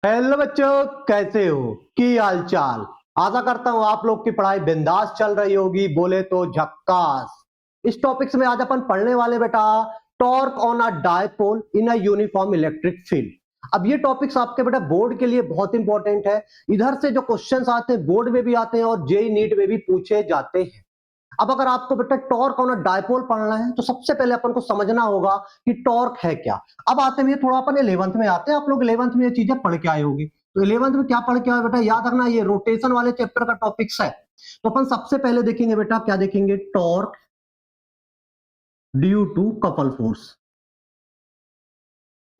Hello बच्चों, कैसे हो? की हाल चाल? आशा करता हूं आप लोग की पढ़ाई बिंदास चल रही होगी, बोले तो झक्कास। इस टॉपिक्स में आज अपन पढ़ने वाले बेटा torque on a dipole in a uniform electric field. अब ये टॉपिक्स आपके बेटा बोर्ड के लिए बहुत इंपॉर्टेंट है। इधर से जो क्वेश्चंस आते हैं बोर्ड में भी आते हैं और जेईई नीट में भी पूछे जाते हैं। अब अगर आपको बेटा टॉर्क ऑन अ डायपोल पढ़ना है तो सबसे पहले अपन को समझना होगा कि टॉर्क है क्या। अब आते हैं थोड़ा अपन 11th में आते हैं। आप लोग 11th में ये चीजें पढ़ के आए होगी, तो 11th में क्या पढ़ के आए बेटा, याद रखना ये रोटेशन वाले चैप्टर का टॉपिक्स है। तो अपन सबसे पहले देखेंगे बेटा, क्या देखेंगे? Torque due to couple force.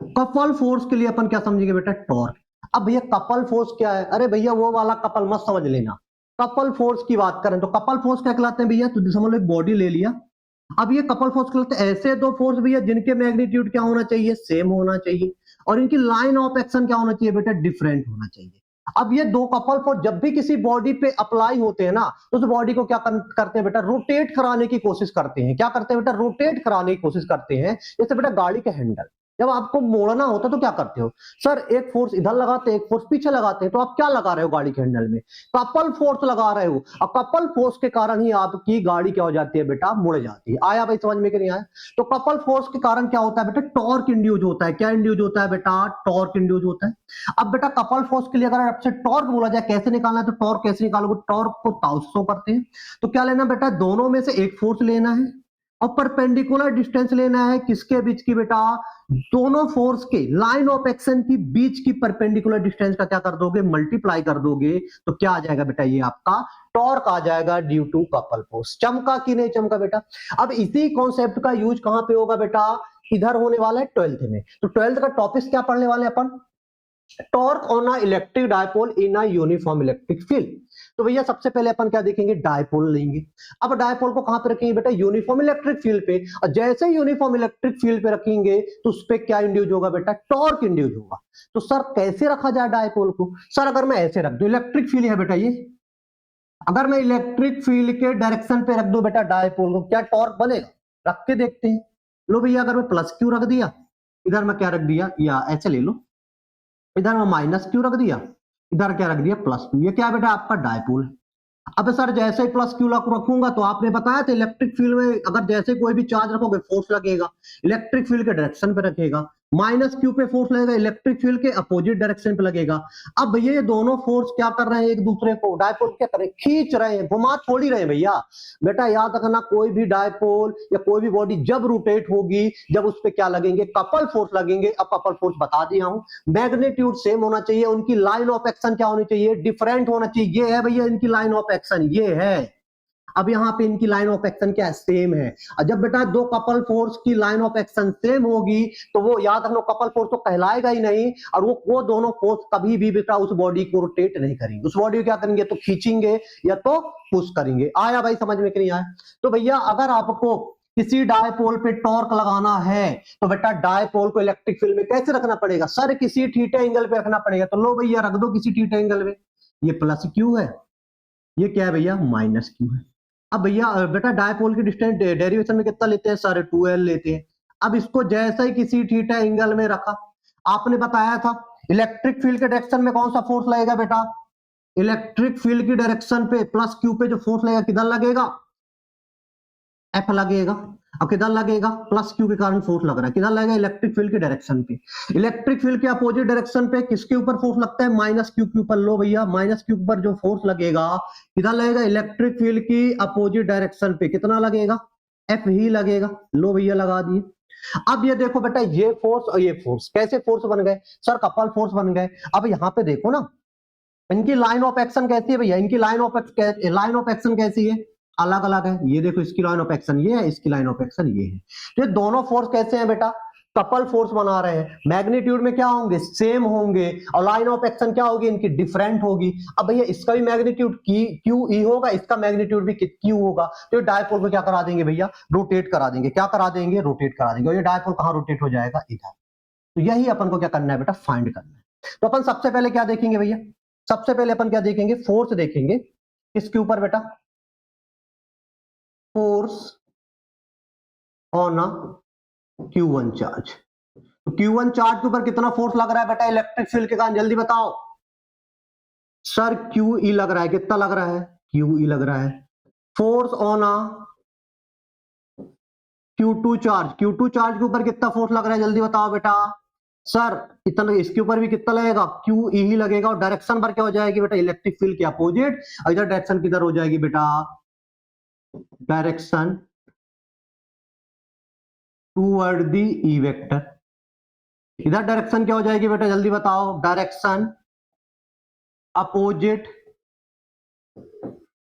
Couple force के लिए अपन क्या समझेंगे बेटा? टॉर्क। अब भैया कपल फोर्स क्या है? अरे भैया वो वाला कपल मत समझ लेना। कपल फोर्स की बात करें तो कपल फोर्स क्या कहलाते हैं भैया? तो समझ लो एक बॉडी ले लिया। अब ये कपल फोर्स कहलाते हैं ऐसे दो फोर्स भैया जिनके मैग्नीट्यूड क्या होना चाहिए? सेम होना चाहिए, और इनकी लाइन ऑफ एक्शन क्या होना चाहिए बेटा? डिफरेंट होना चाहिए। अब ये दो कपल फोर्स जब भी किसी बॉडी पे अप्लाई होते हैं ना, तो उस बॉडी को क्या करते हैं बेटा? रोटेट कराने की कोशिश करते हैं। क्या करते हैं बेटा? रोटेट कराने की कोशिश करते हैं। जैसे बेटा गाड़ी का हैंडल जब आपको मोड़ना होता है तो क्या करते हो? सर एक फोर्स इधर लगाते हैं, एक फोर्स पीछे लगाते हैं, तो आप क्या लगा रहे हो गाड़ी के हैंडल में? कपल फोर्स लगा रहे हो। और कपल फोर्स के कारण ही आपकी गाड़ी क्या हो जाती है बेटा? मुड़ जाती है। आया भाई समझ में कि नहीं आया? तो कपल फोर्स के कारण क्या होता है बेटा? टॉर्क इंड्यूस होता है। क्या इंड्यूस होता है बेटा? टॉर्क इंड्यूस होता है। अब बेटा कपल फोर्स के लिए अगर आपसे टॉर्क बोला जाए कैसे निकालना है, तो टॉर्क कैसे निकालोगे? टॉर्क को ताऊ से शो करते हैं। तो क्या लेना बेटा? दोनों में से एक फोर्स लेना है और परपेंडिकुलर डिस्टेंस लेना है। किसके बीच की बेटा? दोनों फोर्स के लाइन ऑफ एक्शन की बीच की परपेंडिकुलर डिस्टेंस का क्या कर दोगे? मल्टीप्लाई कर दोगे। तो क्या आ जाएगा बेटा? ये आपका टॉर्क आ जाएगा ड्यू टू कपल फोर्स। चमका कि नहीं चमका बेटा? अब इसी कॉन्सेप्ट का यूज कहां पे होगा बेटा? इधर होने वाला है 12th में। तो 12th का टॉपिक क्या पढ़ने वाले अपन? Torque on a electric dipole in a uniform electric field. तो भैया सबसे पहले अपन क्या देखेंगे? डायपोल लेंगे। अब डायपोल को कहां पे रखेंगे बेटा? यूनिफॉर्म इलेक्ट्रिक फील्ड पे। और जैसे यूनिफॉर्म इलेक्ट्रिक फील्ड पे रखेंगे तो उस पे क्या इंड्यूस होगा बेटा? टॉर्क इंड्यूस होगा। तो सर कैसे रखा जाए डायपोल को? सर अगर मैं ऐसे रख दूं, इलेक्ट्रिक फील्ड है बेटा ये, अगर मैं इलेक्ट्रिक फील्ड के डायरेक्शन पे रख दूं बेटा डायपोल को, क्या टॉर्क बनेगा? रख के देखते हैं। लो भैया, अगर मैं प्लस क्यू रख दिया, इधर मैं क्या रख दिया, या ऐसे ले लो, इधर मैं माइनस क्यू रख दिया, इधर क्या रख दिया? Plus Q. ये क्या है बेटा? आपका डायपोल है। अब सर जैसे ही प्लस क्यू रखूंगा तो आपने बताया था इलेक्ट्रिक फील्ड में अगर जैसे कोई भी चार्ज रखोगे फोर्स लगेगा, इलेक्ट्रिक फील्ड के डायरेक्शन पे रखेगा। माइनस क्यू पे फोर्स लगेगा, इलेक्ट्रिक फील्ड के अपोजिट डायरेक्शन पे लगेगा। अब भैया ये दोनों फोर्स क्या कर रहे हैं? एक दूसरे को डायपोल क्या कर रहे हैं? खींच रहे हैं, घुमा थोड़ी रहे हैं भैया। बेटा याद रखना, कोई भी डायपोल या कोई भी बॉडी जब रोटेट होगी, जब उस पर क्या लगेंगे? कपल फोर्स लगेंगे। अब कपल फोर्स बता दिया हूं, मैग्नीट्यूड सेम होना चाहिए, उनकी लाइन ऑफ एक्शन क्या होनी चाहिए? डिफरेंट होना चाहिए। ये है भैया इनकी लाइन ऑफ एक्शन, ये है। अब यहाँ पे इनकी लाइन ऑफ एक्शन क्या है? सेम है। और जब बेटा दो कपल फोर्स की लाइन ऑफ एक्शन सेम होगी तो वो याद रखना कपल फोर्स तो कहलाएगा ही नहीं, और वो दोनों फोर्स कभी भी बेटा उस बॉडी को रोटेट नहीं करेंगे। उस बॉडी को क्या करेंगे? तो खींचेंगे या तो पुश करेंगे। आया भाई समझ में कि नहीं आया? तो भैया अगर आपको किसी डायपोल पे टॉर्क लगाना है तो बेटा डायपोल को इलेक्ट्रिक फील्ड में कैसे रखना पड़ेगा? सर किसी थीटा एंगल पे रखना पड़ेगा। तो लो भैया रख दो किसी थीटा एंगल में। ये प्लस क्यू है, ये क्या है भैया? माइनस क्यू है। अब भैया बेटा डायपोल की डिस्टेंस डेरिवेशन में कितना लेते हैं? सर 2l लेते हैं। अब इसको जैसे ही किसी थीटा एंगल में रखा, आपने बताया था इलेक्ट्रिक फील्ड के डायरेक्शन में कौन सा फोर्स लगेगा बेटा? इलेक्ट्रिक फील्ड की डायरेक्शन पे प्लस क्यू पे जो फोर्स लगेगा किधर लगेगा? एफ लगेगा। अब किधर लगेगा? प्लस क्यू के कारण फोर्स लग रहा है। किधर लगेगा? इलेक्ट्रिक फील्ड के डायरेक्शन पे। इलेक्ट्रिक फील्ड के अपोजिट डायरेक्शन पे किसके ऊपर फोर्स लगता है? माइनस क्यू के ऊपर। लो भैया माइनस क्यू पर जो फोर्स लगेगा किधर लगेगा? इलेक्ट्रिक फील्ड की अपोजिट डायरेक्शन पे। कितना लगेगा? एफ ही लगेगा। लो भैया लगा दिए। अब ये देखो बेटा, ये फोर्स और ये फोर्स कैसे फोर्स बन गए? सर कपल फोर्स बन गए। अब यहाँ पे देखो ना, इनकी लाइन ऑफ एक्शन कैसी है भैया? इनकी लाइन ऑफ एक्शन कैसी है? अलग अलग है। ये देखो इसकी लाइन ऑफ एक्शन ये है, इसकी लाइन ऑफ एक्शन ये है। तो ये दोनों फोर्स कैसे हैं बेटा? कपल फोर्स बना रहे हैं। मैग्नीट्यूड में क्या होंगे? सेम होंगे। और लाइन ऑफ एक्शन क्या होगी? इनकी डिफरेंट होगी। अब भैया इसका भी मैग्नीट्यूड क्यू ई होगा, इसका मैग्नीट्यूड भी क्यू होगा। तो ये डायपोल को क्या करा देंगे भैया? रोटेट करा देंगे। क्या करा देंगे? रोटेट करा देंगे। और ये डायपोल कहां रोटेट हो जाएगा? इधर। तो यही अपन को क्या करना है बेटा? फाइंड करना है। तो अपन सबसे पहले क्या देखेंगे भैया? सबसे पहले अपन क्या देखेंगे? फोर्स देखेंगे। किसके ऊपर बेटा? Force on a Q1 charge. तो Q1 चार्ज के ऊपर कितना फोर्स लग रहा है बेटा इलेक्ट्रिक फील्ड के कारण, जल्दी बताओ। सर QE लग रहा है, कितना लग रहा है? QE लग रहा है। Force on a Q2 charge, Q2 charge के ऊपर कितना फोर्स लग रहा है, जल्दी बताओ बेटा। सर इतना, इसके ऊपर भी कितना लगेगा? QE ही लगेगा। और डायरेक्शन पर क्या हो जाएगी बेटा, इलेक्ट्रिक फील्ड के अपोजिट। और इधर डायरेक्शन किधर हो जाएगी बेटा, direction toward the E vector. इधर डायरेक्शन क्या हो जाएगी बेटा, जल्दी बताओ, direction opposite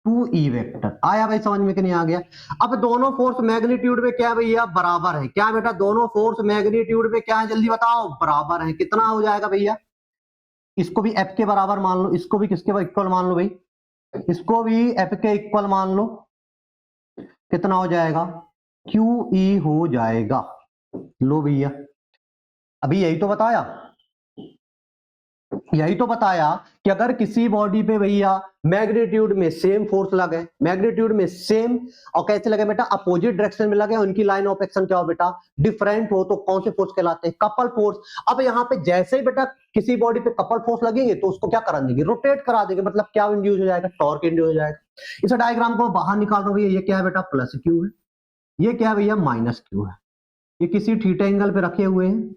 to E vector. आया भाई समझ में कि नहीं आ गया? अब दोनों फोर्स मैग्नीट्यूड में क्या है भैया, बराबर है। क्या बेटा, दोनों फोर्स मैग्नीट्यूड में क्या है, जल्दी बताओ, बराबर है। कितना हो जाएगा भैया, इसको भी एफ के बराबर मान लो, इसको भी किसके इक्वल मान लो भाई, इसको भी एफ के इक्वल मान लो। कितना हो जाएगा, QE हो जाएगा। लो भैया, अभी यही तो बताया, यही तो बताया कि अगर किसी बॉडी पे भैया मैग्नीट्यूड में सेम फोर्स लगे, मैग्नीट्यूड में सेम, और कैसे लगे बेटा, अपोजिट डायरेक्शन में लगे, उनकी लाइन ऑफ एक्शन क्या हो बेटा, डिफरेंट हो, तो कौन से फोर्स कहलाते हैं, कपल फोर्स। अब यहाँ पे जैसे ही बेटा किसी बॉडी पे कपल फोर्स लगेंगे तो उसको क्या करा देंगे, रोटेट करा देंगे। मतलब क्या इंड्यूस हो जाएगा, टॉर्क इंड्यूस हो जाएगा। इस डायग्राम को बाहर निकाल दो भैया, ये क्या है बेटा, प्लस Q है, ये क्या है भैया, माइनस Q है। ये किसी थीटा एंगल पे रखे हुए हैं।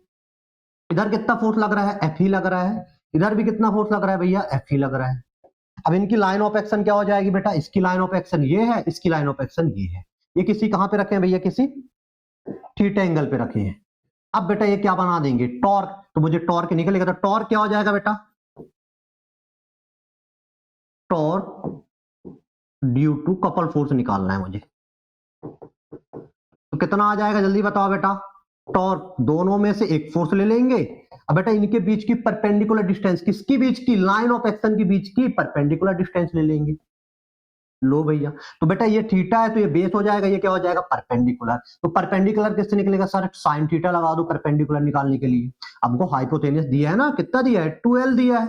इधर कितना फोर्स लग रहा है, F ही लग रहा है। इधर भी कितना फोर्स लग रहा है भैया, F ही लग रहा है। अब इनकी लाइन ऑफ एक्शन क्या हो जाएगी बेटा, इसकी लाइन ऑफ एक्शन ये है, इसकी लाइन ऑफ एक्शन ये है। ये किसी कहां पे रखे हैं भैया, किसी थीटा एंगल पे रखे हैं। अब बेटा ये क्या बना देंगे, टॉर्क। तो मुझे टॉर्क निकलेगा, तो टॉर्क क्या हो जाएगा बेटा, torque due to couple force निकालना है मुझे। तो कितना आ जाएगा, जल्दी बताओ बेटा। टॉर्क, दोनों में से एक फोर्स ले लेंगे। अब बेटा इनके बीच की परपेंडिकुलर डिस्टेंस, किसकी बीच की, लाइन ऑफ एक्शन के बीच की परपेंडिकुलर डिस्टेंस ले लेंगे। लो भैया, तो बेटा ये थीटा है तो ये बेस हो जाएगा, ये क्या हो जाएगा, परपेंडिकुलर। तो परपेंडिकुलर किससे निकलेगा, सर साइन थीटा लगा दो परपेंडिकुलर निकालने के लिए। हमको हाइपोटेनस दिया है ना, कितना दिया है, 2L दिया है।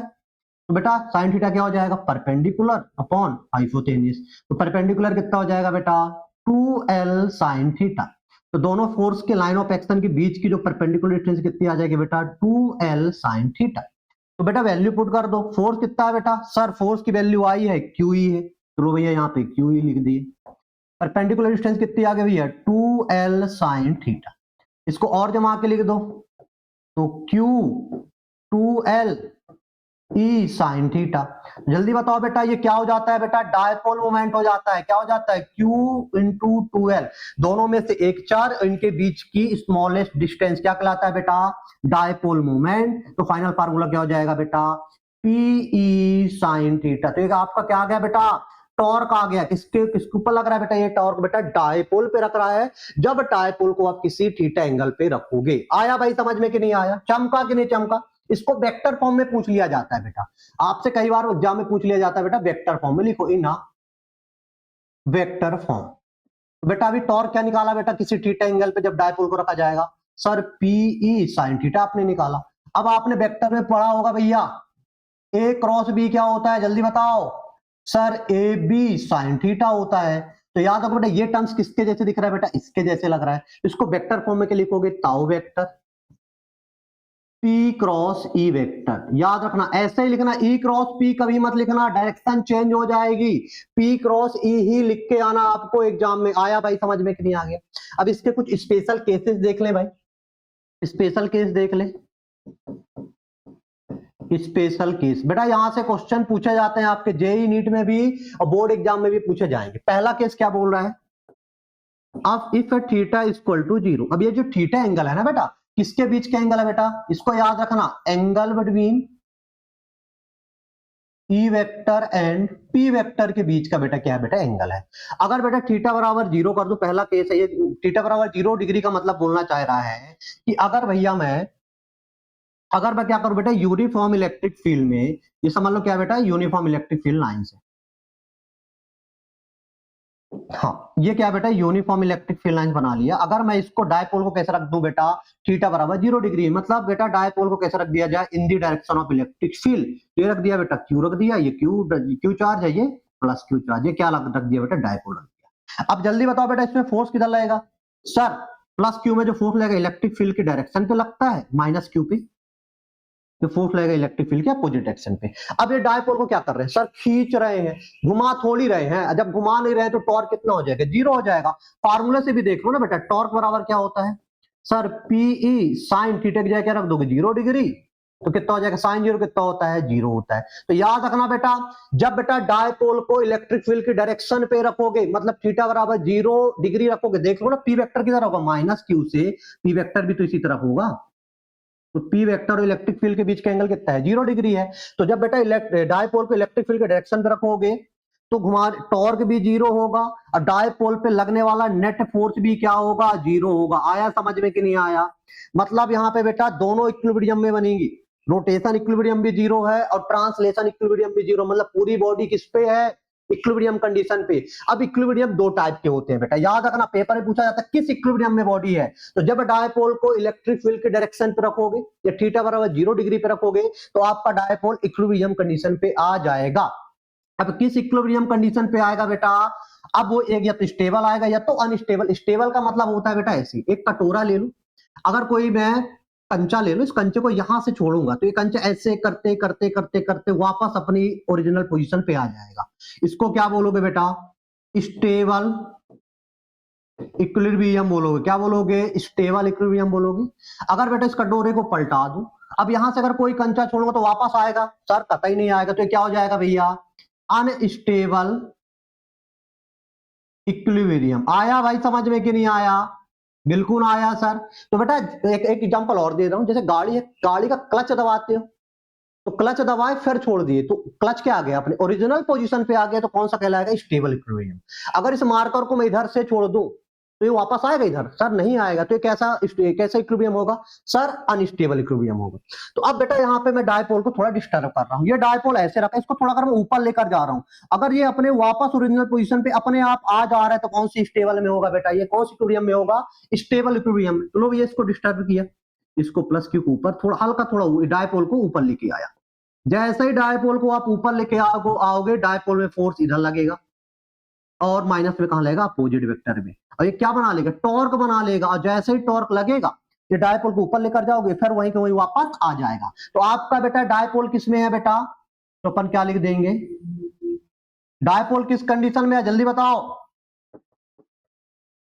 तो बेटा साइन थीटा क्या हो जाएगा, परपेंडिकुलर अपॉन हाइपोटेनस। तो परपेंडिकुलर कितना हो जाएगा बेटा, 2L साइन थीटा। तो दोनों फोर्स के लाइन ऑफ एक्शन के बीच की जो परपेंडिकुलर डिस्टेंस कितनी आ जाएगी बेटा, 2L साइन थीटा। तो बेटा वैल्यू पुट कर दो। फोर्स कितना है बेटा, सर फोर्स की वैल्यू आई है, QE है। तो भैया यहाँ पे QE लिख दिए। परपेंडिकुलर डिस्टेंस कितनी आ गई भैया, 2L साइन थीटा। इसको और जमा के लिख दो, तो Q 2L E sine theta. जल्दी बताओ बेटा ये क्या हो जाता है बेटा, डायपोल मोमेंट हो जाता है। क्या हो जाता है, Q इंटू 2L, दोनों में से एक चार्ज, इनके बीच की स्मॉलेस्ट डिस्टेंस क्या कहलाता है बेटा, डायपोल मोमेंट। तो फाइनल फार्मूला क्या हो जाएगा बेटा, PE साइन थीटा। तो आपका क्या आ गया बेटा, टॉर्क आ गया। किसके ऊपर लग रहा है बेटा, ये टॉर्क बेटा डायपोल पे रख रहा है। जब डायपोल को आप किसी थीटा एंगल पे रखोगे। आया भाई समझ में कि नहीं आया, चमका कि नहीं चमका। इसको वेक्टर फॉर्म में पूछ लिया जाता है बेटा, आपसे कई बार एग्जाम में पूछ लिया जाता है बेटा, वेक्टर फॉर्म में लिखो, इन वेक्टर फॉर्म। बेटा अभी टॉर्क क्या निकाला बेटा, किसी थीटा एंगल पे जब डायपोल को रखा जाएगा, सर PE साइन थीटा आपने निकाला। अब आपने वेक्टर में पढ़ा होगा भैया, A क्रॉस B क्या होता है, जल्दी बताओ। सर AB साइन थीटा होता है। तो याद रखो बेटा, ये टर्म्स किसके जैसे दिख रहा है बेटा, इसके जैसे लग रहा है। इसको वेक्टर फॉर्म में क्या लिखोगे, ताऊ vector P cross E vector. याद रखना ऐसे ही लिखना, E क्रॉस P कभी मत लिखना, डायरेक्शन चेंज हो जाएगी। P क्रॉस E ही लिख के आना आपको एग्जाम में। आया भाई समझ में कि नहीं आ गया। अब इसके कुछ स्पेशल केसेस देख ले भाई, स्पेशल केस देख ले। स्पेशल केस बेटा यहां से क्वेश्चन पूछे जाते हैं आपके जेई नीट में भी और बोर्ड एग्जाम में भी पूछे जाएंगे। पहला केस क्या बोल रहा है, अब इफ थीटा इक्वल टू 0। अब ये जो थीटा एंगल है ना बेटा, किसके बीच का एंगल है बेटा, इसको याद रखना, angle between E vector and P vector के बीच का बेटा क्या है बेटा, एंगल है। अगर बेटा थीटा बराबर 0 कर दो, पहला केस है ये, थीटा बराबर 0 डिग्री का मतलब बोलना चाह रहा है कि अगर भैया अगर मैं क्या करूं बेटा, यूनिफॉर्म इलेक्ट्रिक फील्ड में, ये समझ लो क्या बेटा, यूनिफॉर्म इलेक्ट्रिक फील्ड लाइन से। हाँ ये क्या बेटा, यूनिफॉर्म इलेक्ट्रिक फील्ड लाइन बना लिया। अगर मैं इसको डायपोल को कैसे रख दूं बेटा, थीटा बराबर 0 डिग्री, मतलब बेटा डायपोल को कैसे रख दिया जाए, in the direction of electric field. ये रख दिया बेटा, क्यू रख दिया, ये क्यू चार्ज है, ये प्लस क्यू चार्ज, ये क्या रख दिया बेटा, डायपोल रख दिया। अब जल्दी बताओ बेटा इसमें फोर्स किधर लगेगा, सर प्लस क्यू में जो फोर्स लगेगा इलेक्ट्रिक फील्ड की डायरेक्शन पे लगता है, माइनस क्यू पे जो फोर्स लगेगा इलेक्ट्रिक फील्ड के अपोजिट डायरेक्शन पे। अब ये डायपोल को क्या कर रहे हैं सर, खींच रहे हैं, घुमा थोड़ी रहे हैं। जब घुमा नहीं रहे तो टॉर्क कितना हो जाएगा, जीरो हो जाएगा। फार्मूले से भी देख लो ना बेटा, टॉर्क बराबर क्या होता है सर, पीई साइन थीटा की जगह क्या रख दोगे 0 डिग्री, तो कितना हो जाएगा साइन जीरो कितना होता है, 0 होता है। तो याद रखना बेटा, जब बेटा डायपोल को इलेक्ट्रिक फील्ड की डायरेक्शन पे रखोगे, मतलब थीटा बराबर 0 डिग्री रखोगे, देख लो ना पी वेक्टर किधर होगा, माइनस क्यू से पी वेक्टर भी तो इसी तरफ होगा, तो पी वेक्टर और इलेक्ट्रिक फील्ड के बीच का एंगल कितना है, 0 डिग्री है। तो जब बेटा डायपोल को इलेक्ट्रिक फील्ड के डायरेक्शन पे रखोगे तो घुमा टॉर्क भी 0 होगा, और डायपोल पे लगने वाला नेट फोर्स भी क्या होगा, 0 होगा। आया समझ में कि नहीं आया? मतलब यहाँ पे बेटा दोनों इक्विलिब्रियम में बनेंगी, रोटेशन इक्विलिब्रियम भी 0 है और ट्रांसलेशन इक्विलिब्रियम भी 0, मतलब पूरी बॉडी किस पे है, इक्विलिब्रियम कंडीशन पे। अब इक्विलिब्रियम दो टाइप के होते हैं बेटा, याद रखना, पेपर में पूछा जाता है किस इक्विलिब्रियम में बॉडी है। तो जब डायपोल को इलेक्ट्रिक फील्ड के डायरेक्शन पे रखोगे या थीटा बराबर 0 डिग्री पे रखोगे तो आपका डायपोल इक्विलिब्रियम कंडीशन पे आ जाएगा। अब किस इक्विलिब्रियम कंडीशन पे आएगा बेटा, अब वो एक या तो स्टेबल आएगा या तो अनस्टेबल। स्टेबल का मतलब होता है बेटा ऐसी, एक कटोरा ले लो, अगर कोई मैं कंचा ले लो, इस कंचे को यहां से छोड़ूंगा तो ये कंचा ऐसे करते करते करते करते वापस अपनी ओरिजिनल पोजीशन पे आ जाएगा। इसको क्या बोलोगे बेटा, स्टेबल इक्विलिब्रियम बोलोगे। क्या बोलोगे, स्टेबल इक्विलिब्रियम बोलोगे। अगर बेटा इस कटोरे को पलटा दो, अब यहां से अगर कोई कंचा छोड़ूंगा तो वापस आएगा, सर कतई नहीं आएगा, तो ये क्या हो जाएगा भैया, अनस्टेबल इक्विलिब्रियम। आया भाई समझ में कि नहीं आया? बिल्कुल आया सर। तो बेटा एक एग्जांपल और दे रहा हूं, जैसे गाड़ी है, गाड़ी का क्लच दबाते हो, तो क्लच दबाए फिर छोड़ दिए तो क्लच क्या आ गया, अपने ओरिजिनल पोजीशन पे आ गया, तो कौन सा कहलाएगा, स्टेबल इक्विलिब्रियम। अगर इस मार्कर को मैं इधर से छोड़ दूं तो ये वापस आएगा इधर, सर नहीं आएगा, तो ये कैसा इक्विलिब्रियम होगा सर, अनस्टेबल इक्विलिब्रियम होगा। तो अब बेटा यहाँ पे मैं डायपोल को थोड़ा डिस्टर्ब कर रहा हूँ, ये डायपोल ऐसे रखा, इसको थोड़ा अगर मैं ऊपर लेकर जा रहा हूँ, अगर ये अपने वापस ओरिजिनल पोजीशन पे अपने आप आ जा रहा है तो कौन सी स्टेबल में होगा बेटा, ये कौन सी इक्विलिब्रियम में होगा, स्टेबल इक्विलिब्रियम। चलो ये इसको डिस्टर्ब किया, इसको प्लस क्यू के ऊपर थोड़ा हल्का थोड़ा डायपोल को ऊपर लेके आया। जैसे ही डायपोल को आप ऊपर लेके आओगे डायपोल में फोर्स इधर लगेगा और माइनस में कहां लगेगा, अपोजिट वेक्टर में, और ये क्या बना लेगा, टॉर्क बना लेगा। और जैसे ही टॉर्क लगेगा ये डायपोल को ऊपर लेकर जाओगे फिर वहीं के वहीं वापस आ जाएगा। तो आपका बेटा डायपोल किस में है बेटा, तो अपन क्या लिख देंगे, डायपोल किस कंडीशन में है, जल्दी बताओ।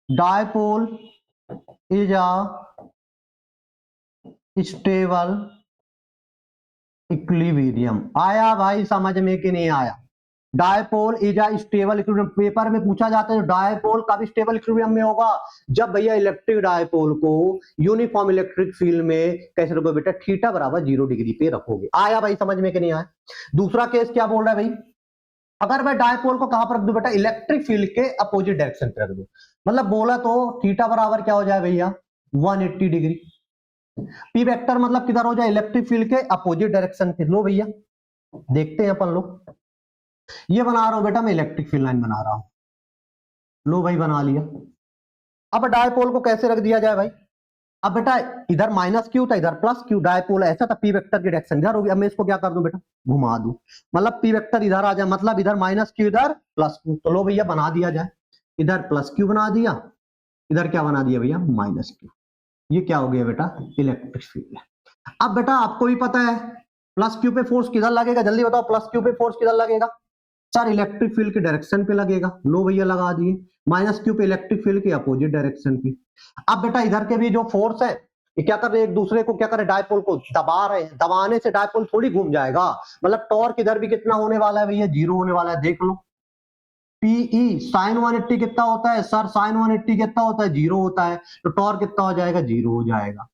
Dipole is a stable equilibrium. आया भाई समझ में कि नहीं आया? Dipole is a stable equilibrium. Paper में पूछा जाता है डायपोल कब स्टेबल इक्विलिब्रियम में होगा, जब भैया इलेक्ट्रिक डायपोल को यूनिफॉर्म इलेक्ट्रिक फील्ड में कैसे रखोगे बेटा, थीटा बराबर 0 डिग्री पे रखोगे। आया भाई समझ में कि नहीं आया? दूसरा केस क्या बोल रहा है भाई, अगर मैं डायपोल को कहां पर रख दूं बेटा, इलेक्ट्रिक फील्ड के अपोजिट डायरेक्शन पे रख दूं, मतलब बोला तो थीटा बराबर क्या हो जाए भैया, 180 डिग्री। पी वेक्टर मतलब किधर हो जाए, इलेक्ट्रिक फील्ड के अपोजिट डायरेक्शन पे। लो भैया देखते हैं अपन लोग, ये बना रहा हूं बेटा मैं, इलेक्ट्रिक फील्ड लाइन बना रहा हूं, लो भाई बना लिया। अब डायपोल को कैसे रख दिया जाए भाई, अब बेटा इधर माइनस क्यू था इधर प्लस क्यू, डायपोल ऐसा था, पी वेक्टर की डायरेक्शन इधर होगी। अब मैं इसको क्या कर दूं बेटा, घुमा दूं, मतलब पी वेक्टर इधर आ जाए, मतलब इधर माइनस क्यू इधर प्लस क्यू। तो लो भैया बना दिया जाए, इधर प्लस क्यू बना दिया, इधर क्या बना दिया भैया, माइनस क्यू। ये क्या हो गया बेटा, इलेक्ट्रिक फील्ड। अब बेटा आपको भी पता है प्लस क्यू पे फोर्स किधर लगेगा, जल्दी बताओ, प्लस क्यू पे फोर्स किधर लगेगा सर, इलेक्ट्रिक फील्ड के डायरेक्शन पे लगेगा। लो भैया लगा दिए, माइनस क्यू पे इलेक्ट्रिक फील्ड के अपोजिट डायरेक्शन पे। अब बेटा इधर के भी जो फोर्स है ये क्या कर रहे हैं, एक दूसरे को क्या कर रहे हैं, डायपोल को दबा रहे हैं, दबाने से डायपोल थोड़ी घूम जाएगा, मतलब टॉर्क इधर भी कितना होने वाला है भैया, 0 होने वाला है। देख लो पीई साइन 180 कितना होता है सर, साइन 180 कितना होता है, 0 होता है, तो टॉर्क कितना हो जाएगा, 0 हो जाएगा।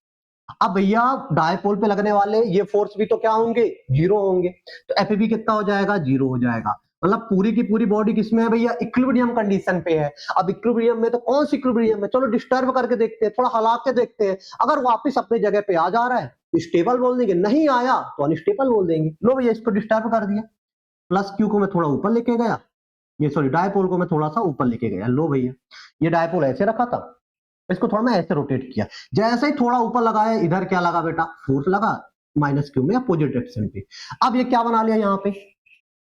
अब भैया डायपोल पे लगने वाले ये फोर्स भी तो क्या होंगे, 0 होंगे, तो एफ भी कितना हो जाएगा, 0 हो जाएगा। मतलब पूरी की पूरी बॉडी किसमें है भैया, इक्विलिब्रियम कंडीशन पे है। अब इक्विलिब्रियम में तो कौन सी इक्विलिब्रियम है, चलो डिस्टर्ब करके देखते हैं, थोड़ा हला के देखते हैं, अगर वापस अपनी जगह पे आ जा रहा है तो स्टेबल बोल देंगे, नहीं आया तो अनस्टेबल बोल देंगे। लो भैया इसको डिस्टर्ब कर दिया, प्लस क्यू को मैं थोड़ा ऊपर लेके गया, ये सॉरी डायपोल को मैं थोड़ा सा ऊपर लेके गया। लो भैया ये डायपोल ऐसे रखा था, इसको थोड़ा मैं ऐसे रोटेट किया, जैसे ही थोड़ा ऊपर लगाया इधर क्या लगा बेटा, फोर्स लगा माइनस क्यू में अपोजिट डायरेक्शन पे। अब ये क्या बना लिया यहाँ पे,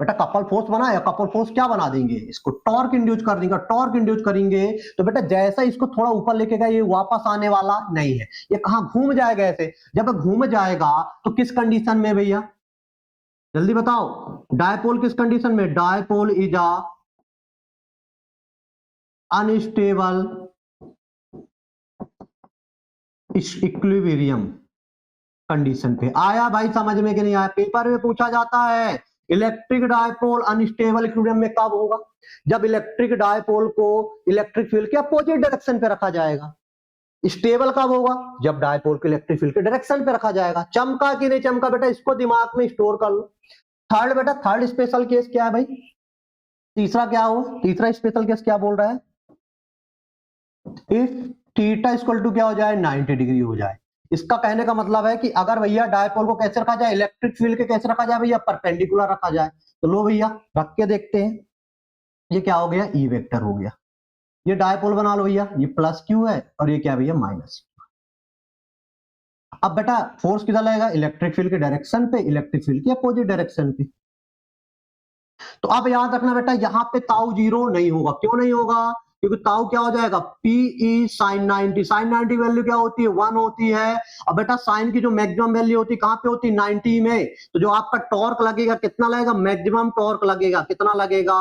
बेटा कपल फोर्स बना है, कपल फोर्स क्या बना देंगे, इसको टॉर्क इंड्यूस कर देंगे, टॉर्क इंड्यूस करेंगे तो बेटा जैसा इसको थोड़ा ऊपर लेके गए ये वापस आने वाला नहीं है, ये कहां घूम जाएगा ऐसे, जब घूम जाएगा तो किस कंडीशन में भैया, जल्दी बताओ, डायपोल किस कंडीशन में, dipole is a unstable equilibrium condition पे। आया भाई समझ में कि नहीं आया, पेपर में पूछा जाता है इलेक्ट्रिक डायपोल अनस्टेबल इक्विलिब्रियम में कब होगा, जब इलेक्ट्रिक डायपोल को इलेक्ट्रिक फील्ड के अपोजिट डायरेक्शन पे रखा जाएगा। स्टेबल कब होगा, जब डायपोल को इलेक्ट्रिक फील्ड के डायरेक्शन पे रखा जाएगा। चमका कि नहीं चमका बेटा, इसको दिमाग में स्टोर कर लो। थर्ड बेटा, थर्ड स्पेशल केस क्या है भाई, तीसरा क्या हो, तीसरा स्पेशल केस क्या बोल रहा है, इफ थीटा इक्वल टू क्या हो जाए 90 डिग्री हो जाए। इसका कहने का मतलब है कि अगर भैया डायपोल को कैसे रखा जाए, इलेक्ट्रिक फील्ड के कैसे रखा जाए भैया, परपेंडिकुलर रखा जाए। तो लो भैया रख के देखते हैं, ये क्या हो गया, ई वेक्टर हो गया, ये डायपोल बना लो भैया, ये प्लस क्यू है और ये क्या भैया माइनस। अब बेटा फोर्स किधर लगेगा, इलेक्ट्रिक फील्ड के डायरेक्शन पे, इलेक्ट्रिक फील्ड के अपोजिट डायरेक्शन पे। तो अब याद रखना बेटा यहाँ पे ताऊ जीरो नहीं होगा, क्यों नहीं होगा, क्योंकि ताऊ क्या हो जाएगा, पीई साइन 90, साइन 90 वैल्यू क्या होती है 1 होती है। अब बेटा साइन की जो मैक्सिमम वैल्यू होती है कहां पे होती है 90 में, तो जो आपका टॉर्क लगेगा कितना लगेगा, मैक्सिमम टॉर्क लगेगा, कितना लगेगा,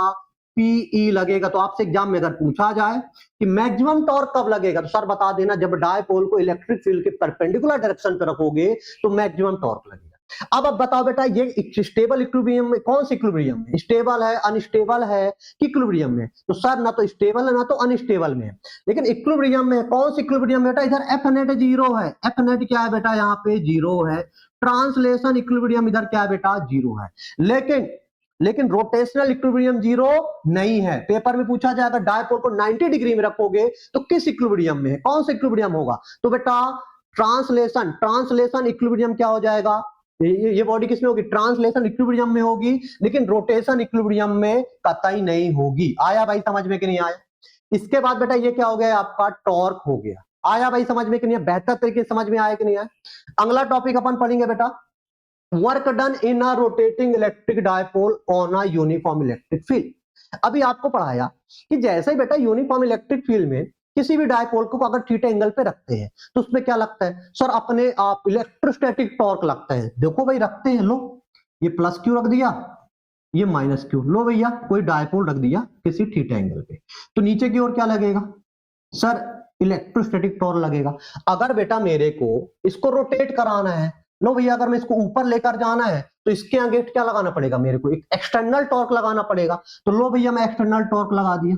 पीई लगेगा। तो आपसे एग्जाम में अगर पूछा जाए कि मैक्सिमम टॉर्क कब लगेगा, तो सर बता देना जब डायपोल को इलेक्ट्रिक फील्ड के परपेंडिकुलर डायरेक्शन पे रखोगे तो मैक्सिमम टॉर्क लगेगा। अब बताओ बेटा ये स्टेबल इक्विलिब्रियम में कौन सी इक्विलिब्रियम में, स्टेबल है अनस्टेबल है कि इक्विलिब्रियम में, तो सर ना तो स्टेबल है ना तो अनस्टेबल में है, लेकिन इक्विलिब्रियम में कौन सी इक्विलिब्रियम बेटा, इधर एफ नेट जीरो है, एफ नेट क्या है बेटा यहाँ पे जीरो है, ट्रांसलेशन इक्विलिब्रियम इधर क्या है बेटा जीरो है, लेकिन रोटेशनल इक्विलिब्रियम जीरो नहीं है। पेपर में पूछा जाएगा डायपोल को 90 डिग्री में रखोगे तो किस इक्विलिब्रियम में है, कौन सा इक्विलिब्रियम होगा, तो बेटा ट्रांसलेशन इक्विलिब्रियम क्या हो जाएगा, ये बॉडी किसमें होगी, ट्रांसलेशन इक्विलिब्रियम में होगी, लेकिन रोटेशन इक्विलिब्रियम में कतई नहीं होगी। आया भाई समझ में कि नहीं आया। इसके बाद बेटा ये क्या हो गया, आपका टॉर्क हो गया। आया भाई समझ में कि नहीं, बेहतर तरीके से समझ में आया कि नहीं आया। अगला टॉपिक अपन पढ़ेंगे बेटा, work done in a rotating electric dipole on a uniform electric field. अभी आपको पढ़ाया कि जैसे ही बेटा यूनिफॉर्म इलेक्ट्रिक फील्ड में किसी भी डायपोल को अगर थीटा एंगल पे रखते हैं तो उसमें क्या लगता है, सर अपने आप इलेक्ट्रोस्टैटिक टॉर्क लगता है। देखो भाई रखते हैं, लो ये प्लस क्यू रख दिया, ये माइनस क्यू, लो भैया कोई डायपोल रख दिया किसी थीटा एंगल पे, तो नीचे की ओर क्या लगेगा, सर इलेक्ट्रोस्टैटिक टॉर्क लगेगा। अगर बेटा मेरे को इसको रोटेट कराना है, लो भैया अगर मैं इसको ऊपर लेकर जाना है तो इसके अगेंस्ट क्या लगाना पड़ेगा, मेरे को एक एक्सटर्नल टॉर्क लगाना पड़ेगा। तो लो भैया मैं एक्सटर्नल टॉर्क लगा दिया,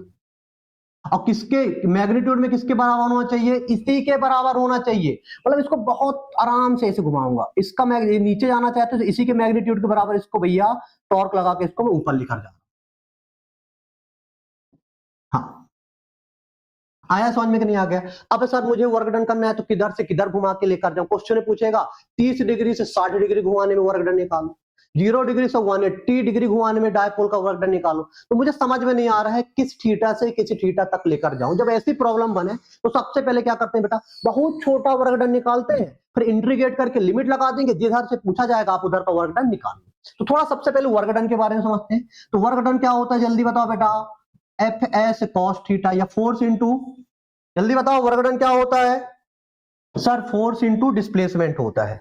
और किसके मैग्नीट्यूड में किसके बराबर होना चाहिए, इसी के बराबर होना चाहिए। मतलब इसको बहुत आराम से ऐसे घुमाऊंगा, इसका मैं नीचे जाना चाहते तो इसी के मैग्नीट्यूड के बराबर इसको भैया टॉर्क लगा के इसको मैं ऊपर लेकर जा। हाँ आया समझ में कि नहीं आ गया। अब सर मुझे वर्क डन करना है तो किधर से किधर घुमा के लेकर जाऊं, क्वेश्चन पूछेगा 30 डिग्री से 60 डिग्री घुमाने में वर्क डन निकालो, 0 डिग्री से 180 डिग्री घुमाने में डायपोल का वर्क डन निकालो। तो मुझे समझ में नहीं आ रहा है किस थीटा से किस थीटा तक लेकर जाऊं। जब ऐसी प्रॉब्लम बने तो सबसे पहले क्या करते हैं बेटा, बहुत छोटा वर्क डन निकालते हैं, फिर इंटीग्रेट करके लिमिट लगा देंगे, जिधर से पूछा जाएगा आप उधर का वर्क डन निकाल। तो थोड़ा सबसे पहले वर्क डन के बारे में समझते हैं। तो वर्क डन क्या होता है जल्दी बताओ बेटा, एफ एस कॉस थीटा या फोर्स इंटू, जल्दी बताओ वर्क डन क्या होता है, सर फोर्स इंटू डिस्प्लेसमेंट होता है,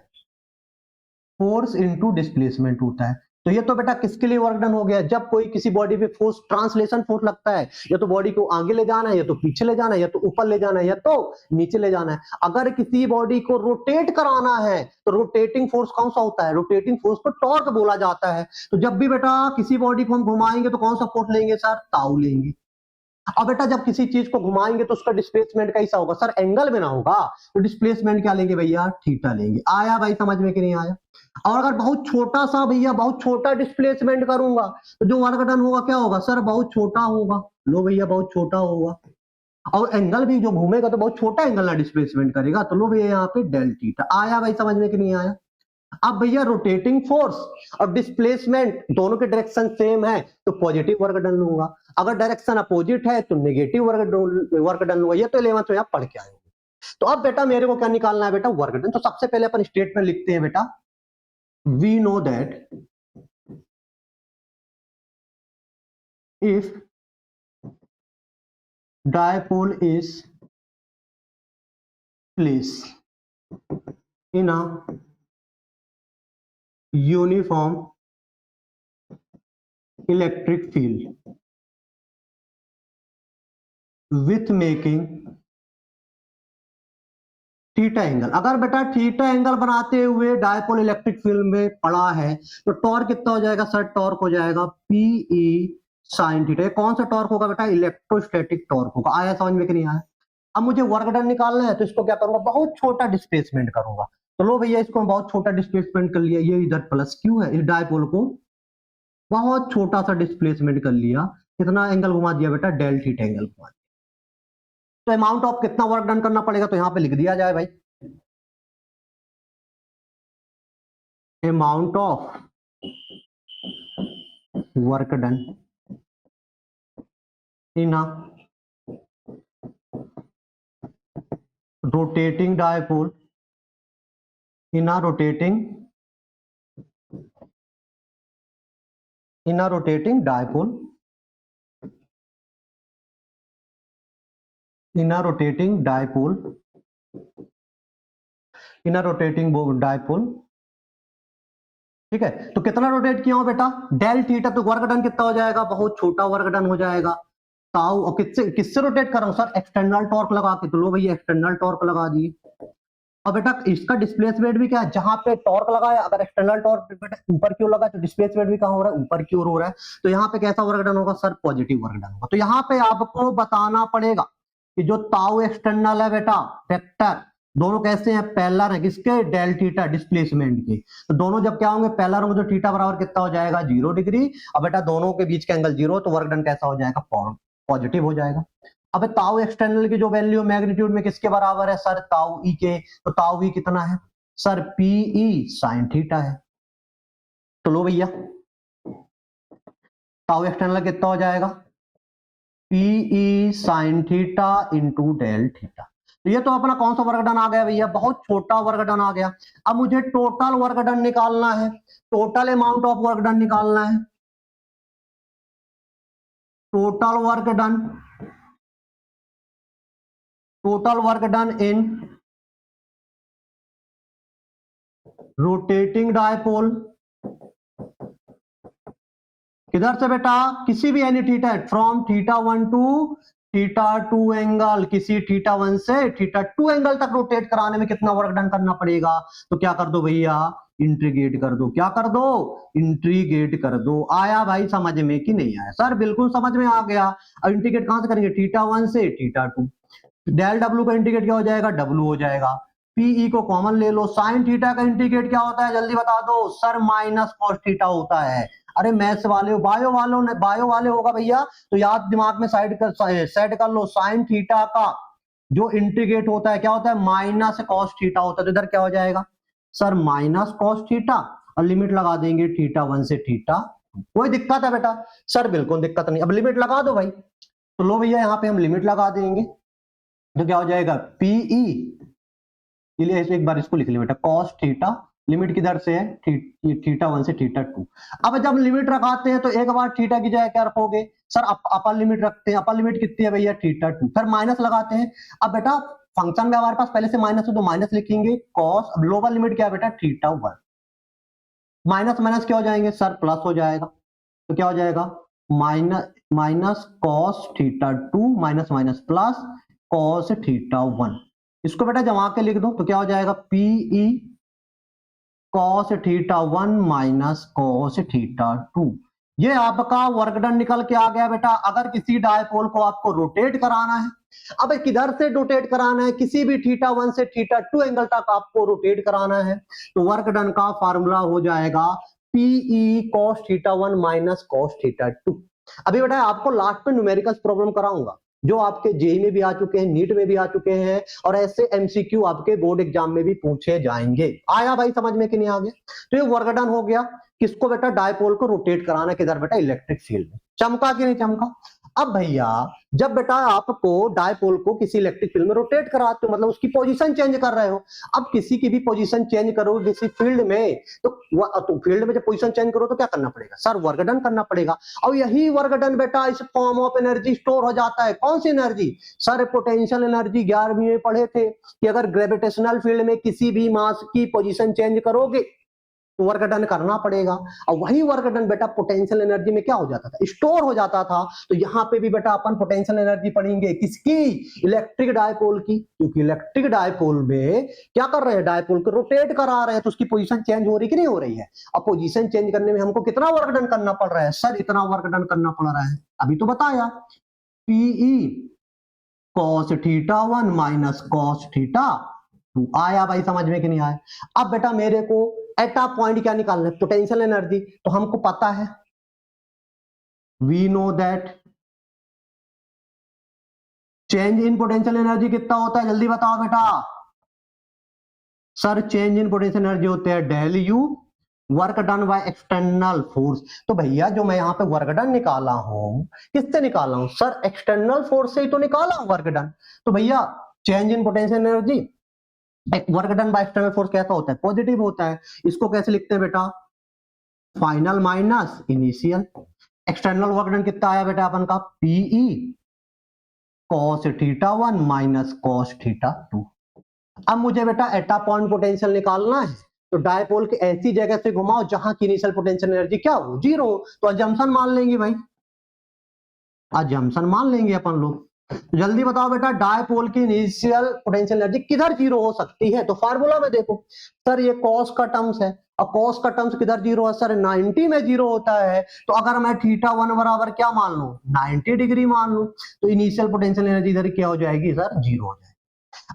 फोर्स इंटू डिस्प्लेसमेंट होता है। तो ये तो बेटा किसके लिए वर्क डन हो गया, जब कोई किसी बॉडी पे फोर्स ट्रांसलेशन फोर्स लगता है, या तो बॉडी को आगे ले जाना है, या तो पीछे ले जाना है, या तो ऊपर ले जाना है, या तो नीचे ले जाना है। अगर किसी बॉडी को रोटेट कराना है तो रोटेटिंग फोर्स कौन सा होता है, रोटेटिंग फोर्स को टॉर्क बोला जाता है। तो जब भी बेटा किसी बॉडी को हम घुमाएंगे तो कौन सा फोर्स लेंगे, सर ताऊ लेंगे। अब बेटा जब किसी चीज को घुमाएंगे तो उसका डिस्प्लेसमेंट कैसा होगा, सर एंगल में ना होगा, तो डिस्प्लेसमेंट क्या लेंगे भैया, थीटा लेंगे। आया भाई समझ में कि नहीं आया। और अगर बहुत छोटा सा भैया बहुत छोटा डिस्प्लेसमेंट करूंगा तो जो वर्क डन होगा क्या होगा, सर बहुत छोटा होगा, लो भैया बहुत छोटा होगा। और एंगल भी जो घूमेगा तो बहुत छोटा एंगल ना डिस्प्लेसमेंट करेगा, तो लो भैया यहाँ पे डेल थीटा। आया भाई समझ में कि नहीं आया। अब भैया रोटेटिंग फोर्स और डिस्प्लेसमेंट दोनों के डायरेक्शन सेम है तो पॉजिटिव वर्क डन लूंगा, अगर डायरेक्शन अपोजिट है तो नेगेटिव वर्क डन लूंगा। ये तो 11th में आप पढ़ के आए होंगे। तो अब बेटा मेरे को क्या निकालना है बेटा, वर्क डन। तो सबसे पहले अपन स्टेटमेंट लिखते हैं बेटा, we know that if dipole is placed in a uniform electric field with making theta angle, अगर बेटा थीटा एंगल बनाते हुए डायपोल इलेक्ट्रिक फील्ड में पड़ा है तो टॉर्क कितना हो जाएगा सर? टॉर्क हो जाएगा पीई साइन थीटा। कौन सा टॉर्क होगा बेटा? इलेक्ट्रोस्टैटिक टॉर्क होगा। आया समझ में कि नहीं आया? अब मुझे वर्क डन निकालना है तो इसको क्या करूंगा? बहुत छोटा डिस्प्लेसमेंट करूंगा। तो लो भैया इसको बहुत छोटा डिस्प्लेसमेंट कर लिया, ये इधर प्लस क्यू है, इस डायपोल को बहुत छोटा सा डिस्प्लेसमेंट कर लिया। कितना एंगल घुमा दिया बेटा? डेल थीटा एंगल घुमा दिया। तो अमाउंट ऑफ कितना वर्क डन करना पड़ेगा तो यहां पे लिख दिया जाए भाई, amount of work done in a rotating dipole in a rotating dipole in a rotating dipole ठीक है। तो कितना रोटेट किया हो बेटा? Del theta. तो वर्क डन कितना हो जाएगा? बहुत छोटा वर्क डन हो जाएगा। ताऊ और किससे रोटेट कर रहा हूं सर? एक्सटर्नल टॉर्क लगा के। तो लो भैया एक्सटर्नल टॉर्क लगा दिए। और बेटा इसका डिस्प्लेसमेंट भी क्या है? जहां पे टॉर्क लगाया, अगर एक्सटर्नल टॉर्क बेटा ऊपर की ओर लगा तो डिस्प्लेसमेंट भी कहां हो रहा है? ऊपर की ओर हो रहा है। तो यहाँ पे कैसा वर्क डन होगा सर? पॉजिटिव वर्क डन होगा। तो यहाँ पे आपको बताना पड़ेगा कि जो ताऊ एक्सटर्नल है बेटा, वेक्टर, दोनों कैसे हैं? पैरेलल है। किसके? डेल थीटा डिस्प्लेसमेंट के। तो दोनों जब क्या होंगे? पैरेलल होंगे तो थीटा बराबर कितना हो जाएगा? 0 डिग्री। अब बेटा दोनों के बीच का एंगल 0, तो वर्क डन कैसा हो जाएगा? पॉजिटिव हो जाएगा। अब ताऊ एक्सटर्नल की जो वैल्यू मैग्नीट्यूड में किसके बराबर है सर? ताऊ ई के। तो ताऊ ई कितना है सर? पीई साइन थीटा है। तो लो भैया ताऊ एक्सटर्नल कितना हो जाएगा? PE sine theta into del theta. तो ये तो अपना कौन सा वर्क डन आ गया भैया? बहुत छोटा वर्क डन आ गया। अब मुझे टोटल वर्क डन निकालना है, total amount of work done निकालना है। Total work done in rotating dipole. किधर से बेटा? किसी भी any theta, from theta 1 to theta 2 angle, किसी थीटा 1 से थीटा 2 एंगल तक रोटेट कराने में कितना वर्क डन करना पड़ेगा? तो क्या कर दो भैया? इंट्रीगेट कर दो। क्या कर दो? इंट्रीगेट कर दो। आया भाई समझ में कि नहीं आया? सर बिल्कुल समझ में आ गया। अब इंटीग्रेट कहां से करेंगे? थीटा 1 से थीटा 2। डेल डब्ल्यू का इंटीग्रेट क्या हो जाएगा? डब्ल्यू हो जाएगा। पीई को कॉमन ले लो। साइन थीटा का इंटीग्रेट क्या होता है? जल्दी बता दो सर। माइनस कॉस थीटा होता है। अरे मैथ्स वाले हो, बायो वाले होगा भैया तो याद दिमाग में सेट कर लो। साइन थीटा का जो इंटीग्रेट होता है क्या होता है? माइनस कॉस थीटा होता है। तो इधर क्या हो जाएगा सर? माइनस कॉस थीटा, और लिमिट लगा देंगे थीटा 1 से थीटा। कोई दिक्कत है बेटा? सर बिल्कुल दिक्कत नहीं। अब लिमिट लगा दो भाई। तो लो भैया यहाँ पे हम लिमिट लगा देंगे। तो क्या हो जाएगा? पीई, चलिए एक बार इसको लिख लिया बेटा, कॉस थीटा, लिमिट किधर से है? थीटा 1 से थीटा 2। अब जब लिमिट लगाते हैं तो एक बार थीटा की जगह क्या रखोगे सर? अपर लिमिट रखते हैं। अपर लिमिट कितनी है भैया? थीटा 2। फिर माइनस लगाते हैं। अब बेटा फंक्शन में हमारे पास पहले से माइनस है तो माइनस लिखेंगे कॉस। अब लोअर लिमिट क्या है बेटा? थीटा 1। माइनस माइनस क्या हो जाएंगे सर? प्लस हो जाएगा। तो क्या हो जाएगा? Minus cos theta 2 minus minus plus cos theta 1। इसको बेटा जमा के लिख दो तो क्या हो जाएगा? PE cos theta 1 minus cos theta 2। ये आपका वर्क डन निकल के आ गया बेटा। अगर किसी डायपोल को आपको रोटेट कराना है, अब किधर से रोटेट कराना है? किसी भी थीटा 1 से थीटा 2 एंगल तक आपको रोटेट कराना है तो वर्क डन का फार्मूला हो जाएगा PE cos theta 1 minus cos theta 2। अभी बेटा आपको लास्ट में न्यूमेरिकल्स प्रॉब्लम कराऊंगा जो आपके जेई में भी आ चुके हैं, नीट में भी आ चुके हैं, और ऐसे एमसीक्यू आपके बोर्ड एग्जाम में भी पूछे जाएंगे। आया भाई समझ में कि नहीं आ गया? तो ये वर्क डन हो गया। किसको बेटा? डायपोल को रोटेट कराना। किधर बेटा? इलेक्ट्रिक फील्ड में। चमका कि नहीं चमका? अब भैया जब बेटा आपको डायपोल को किसी इलेक्ट्रिक फील्ड में रोटेट कराते हो, मतलब उसकी पोजीशन चेंज कर रहे हो। अब किसी की भी पोजीशन चेंज करो किसी फील्ड में, तो फील्ड में जब पोजीशन चेंज करो तो क्या करना पड़ेगा सर, वर्क डन करना पड़ेगा। और यही वर्क डन बेटा इस फॉर्म ऑफ एनर्जी स्टोर हो जाता है। कौन सी एनर्जी सर, पोटेंशियल एनर्जी 11वीं में पढ़े थे कि अगर ग्रेविटेशनल फील्ड में किसी भी मास की पोजीशन चेंज करोगे तो वर्क डन करना पड़ेगा। और वही वर्क डन बेटा पोटेंशियल एनर्जी में क्या हो जाता था, स्टोर हो जाता था। तो यहां पे भी बेटा अपन पोटेंशियल एनर्जी पढ़ेंगे किसकी, इलेक्ट्रिक डायपोल की, क्योंकि इलेक्ट्रिक डायपोल में क्या कर रहे हैं, डायपोल को रोटेट करा रहे हैं, तो उसकी पोजीशन चेंज हो रही कि नहीं हो रही है। अब पोजीशन चेंज करने में हमको कितना वर्क डन करना पड़ रहा है सर, इतना वर्क डन करना पड़ रहा है, अभी तो बताया, PE cos theta 1 minus cos theta 2। आया भाई समझ में कि नहीं आया। अब बेटा मेरे को एट अ पॉइंट क्या निकालना है, पोटेंशियल एनर्जी। तो हमको पता है, we know that change in potential energy कितना होता है, जल्दी बताओ बेटा। Sir change in potential energy होते हैं del U work done by external force. तो भैया जो मैं यहाँ पे वर्क डन निकाला हूं, किससे निकाला हूं सर, एक्सटर्नल फोर्स से ही तो निकाला हूं वर्क डन। तो भैया change in potential energy work done by external force कैसा होता है, पॉजिटिव होता है। इसको कैसे लिखते हैं बेटा, final minus initial. External work done कितना आया बेटा अपन का, PE cos theta 1 minus cos theta 2। अब मुझे बेटा एटा पॉइंट पोटेंशियल निकालना है, तो डायपोल के ऐसी जगह से घुमाओ जहां की इनिशियल पोटेंशियल एनर्जी क्या हो, जीरो। तो अजम्पशन मान लेंगे भाई, अजम्पशन मान लेंगे अपन लोग। तो जल्दी बताओ बेटा डायपोल की इनिशियल पोटेंशियल एनर्जी किधर जीरो हो सकती है। तो फार्मूला में देखो सर, ये कॉस का टर्म्स है, और कॉस का टर्म्स किधर जीरो है सर, 90 में जीरो होता है। तो अगर मैं थीटा 1 बराबर क्या मान लूं, 90 डिग्री मान लूं, तो इनिशियल पोटेंशियल एनर्जी इधर क्या हो जाएगी सर, जीरो हो जाएगी।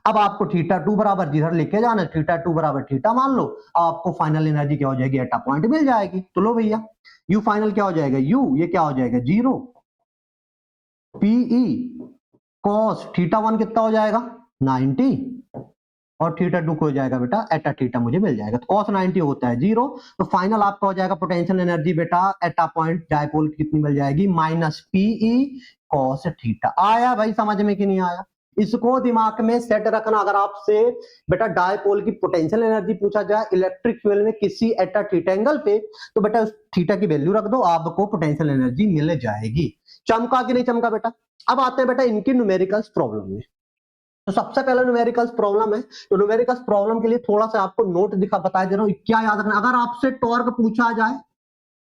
अब आपको थीटा 2 बराबर जिधर लेके जाना है, थीटा 2 बराबर थीटा मान लो, आपको फाइनल एनर्जी क्या हो जाएगी, एटा पॉइंट मिल जाएगी। तो लो भैया यू फाइनल क्या हो जाएगा, यू ये क्या हो जाएगा, जीरो। पीई कॉस थीटा 1 कितना हो जाएगा, 90, और थीटा 2 को हो जाएगा बेटा एटा थीटा मुझे मिल जाएगा। तो कॉस 90 होता है जीरो। तो फाइनल आपका हो जाएगा पोटेंशियल एनर्जी बेटा एटा पॉइंट डायपोल कितनी मिल जाएगी, माइनस पीई कॉस थीटा। आया भाई समझ में कि नहीं आया। इसको दिमाग में सेट रखना। अगर आपसे बेटा डायपोल की पोटेंशियल एनर्जी पूछा जाए इलेक्ट्रिक फील्ड में किसी एटा थीटा एंगल पे, तो बेटा उस थीटा की वैल्यू रख दो, आपको पोटेंशियल एनर्जी मिल जाएगी। चमका कि नहीं चमका बेटा। अब आते हैं बेटा इनकी न्यूमेरिकल्स प्रॉब्लम में। तो सबसे पहले न्यूमेरिकल्स प्रॉब्लम है। तो न्यूमेरिकल्स प्रॉब्लम के लिए थोड़ा सा आपको नोट बताया दे रहा हूं, क्या याद रखना। अगर आपसे टॉर्क पूछा जाए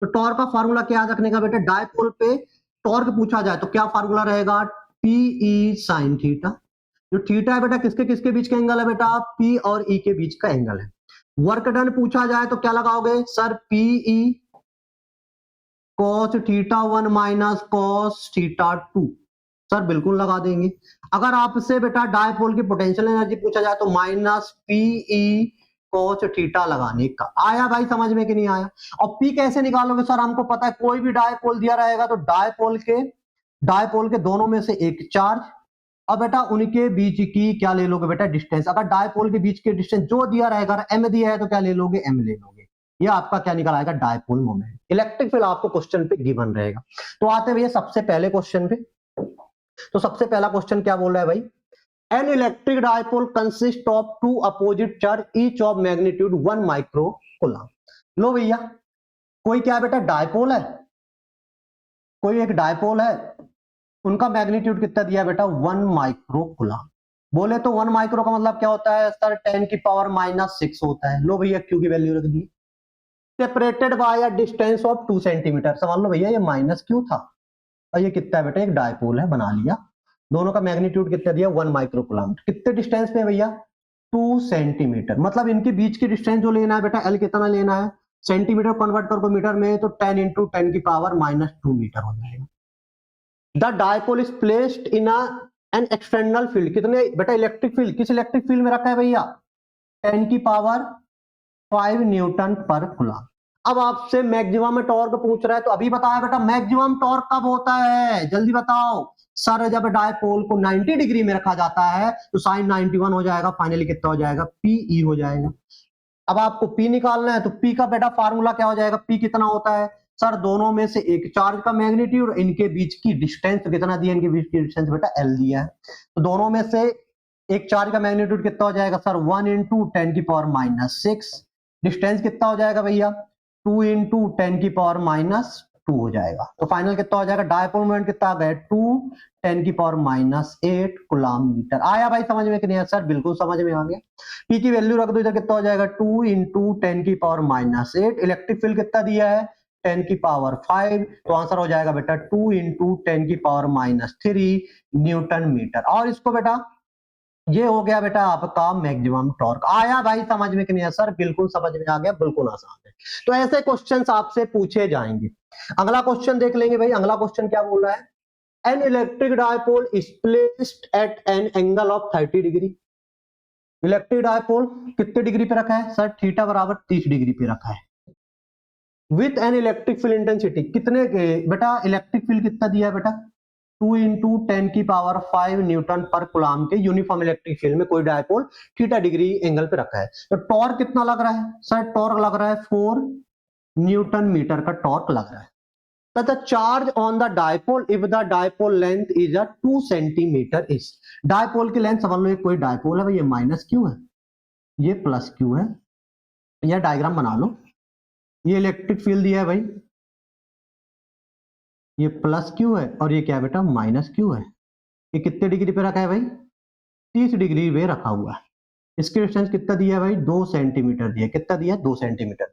तो टॉर्क का फार्मूला क्या याद रखने का बेटा, डायपोल पे टॉर्क पूछा जाए तो क्या फार्मूला रहेगा, पीई साइन थीटा। जो थीटा है बेटा किसके किसके बीच का एंगल है बेटा, पी और ई के बीच का एंगल है। वर्क डन पूछा जाए तो क्या लगाओगे sir, PE cos theta 1 minus cos theta 2। Sir बिल्कुल लगा देंगे। अगर आपसे बेटा डायपोल की पोटेंशियल एनर्जी पूछा जाए तो माइनस पीई कॉस थीटा लगाने का। आया भाई समझ में कि नहीं आया। और पी कैसे निकालोगे सर, हमको पता है कोई भी डायपोल दिया रहेगा तो डायपोल के दोनों में से एक चार्ज, और बेटा उनके बीच की क्या ले लोगे बेटा, डिस्टेंस। अगर डायपोल के बीच के डिस्टेंस जो दिया रहेगा, एम दिया है तो क्या ले लोगे, एम ले लोगे। ये आपका क्या निकल आएगा, डायपोल मोमेंट। इलेक्ट्रिक फील्ड आपको क्वेश्चन पे गिवन रहेगा। तो आते हैं भैया सबसे पहले क्वेश्चन पे। तो सबसे पहला क्वेश्चन क्या बोल रहा है भाई, an electric dipole consist of two opposite charge each of magnitude 1 micro coulomb. लो भैया कोई क्या बेटा डायपोल है, कोई एक डायपोल है, उनका मैग्नीट्यूड कितना दिया बेटा, 1 माइक्रो कूलम। बोले तो 1 माइक्रो का मतलब क्या होता है सर, 10 की पावर -6 होता है। लो भैया क्यू की वैल्यू रख दी, separated by a distance of 2 centimetre. समझ लो भैया ये माइनस क्यू था, और ये कितना है बेटा, एक डायपोल है, बना लिया। दोनों का मैग्नीट्यूड कितना दिया, 1 माइक्रो कूलम। कितने डिस्टेंस पे भैया, 2 सेंटीमीटर। मतलब इनके बीच की डिस्टेंस जो लेना है बेटा, एल कितना लेना है, सेंटीमीटर कन्वर्ट करो मीटर में, तो 10 इंटू 10 की पावर -2 मीटर हो जाएगा। The dipole is placed in an external field. कितने बेटा, इलेक्ट्रिक फील्ड, किस इलेक्ट्रिक फील्ड में रखा है भैया, 10 की पावर 5 न्यूटन पर कूलम। अब आपसे मैक्सिमम टॉर्क पूछ रहा है, तो अभी बताया बेटा मैक्सिमम टॉर्क कब होता है, जल्दी बताओ सर। जब डायपोल को 90 डिग्री में रखा जाता है तो साइन 91 हो जाएगा, फाइनली कितना हो जाएगा, पीई हो जाएगा। अब आपको पी निकालना है, तो पी का बेटा फार्मूला क्या हो जाएगा, पी कितना होता है सर दोनों में से एक चार्ज का मैग्नीट्यूड और इनके बीच की डिस्टेंस कितना दिया, इनके बीच की डिस्टेंस बेटा एल दिया है। तो दोनों में से एक चार्ज का मैग्नीट्यूड कितना हो जाएगा सर 1 इंटू 10⁻⁶। डिस्टेंस कितना हो जाएगा भैया 2 इंटू 10⁻⁻2 हो जाएगा। तो फाइनल कितना हो जाएगा, डायपोल मोमेंट कितना आ गया 2 10⁻⁸ कूलम मीटर। आया भाई समझ में कि नहीं? सर बिल्कुल समझ में आ गया। पी की वैल्यू रख दो इधर, कितना हो जाएगा 2 इंटू 10⁻⁸। इलेक्ट्रिक फील्ड कितना दिया है 10⁵। तो आंसर हो जाएगा बेटा 2 इंटू 10⁻³ न्यूटन मीटर। और इसको बेटा ये हो गया बेटा आपका मैक्सिमम टॉर्क। आया भाई समझ में कि नहीं? सर बिल्कुल समझ में आ गया, बिल्कुल आसान है। तो ऐसे क्वेश्चंस आपसे पूछे जाएंगे। अगला क्वेश्चन देख लेंगे भाई। अगला क्वेश्चन क्या बोल रहा है, N electric dipole is placed eight an angle of 30 degree. Electric dipole कितने डिग्री पे रखा है सर, थीटा बराबर 30 डिग्री पे रखा है। With an electric field intensity कितने बेटा, इलेक्ट्रिक फील्ड कितना दिया है बेटा 2 इंटू 10⁵ न्यूटन पर कूलम के यूनिफॉर्म इलेक्ट्रिक फील्ड में कोई डायपोल थीटा डिग्री एंगल पे रखा है। तो टॉर्क कितना लग रहा है सर, टॉर्क लग रहा है 4 न्यूटन मीटर का टॉर्क लग रहा है। The charge on the dipole if the dipole length is a 2 centimetre is। Dipole की लेंथ समझ लो, ये कोई डायपोल है भाई, ये माइनस क्यू है, ये प्लस क्यू है। यह डायग्राम बना लो, ये इलेक्ट्रिक फील्ड दिया है भाई, ये प्लस क्यू है और ये क्या है बेटा माइनस क्यू है। ये कितने डिग्री पे रखा है भाई 30 डिग्री पे रखा हुआ है। इसकी डिस्टेंस कितना दिया है भाई 2 सेंटीमीटर दिया। कितना दिया 2 सेंटीमीटर।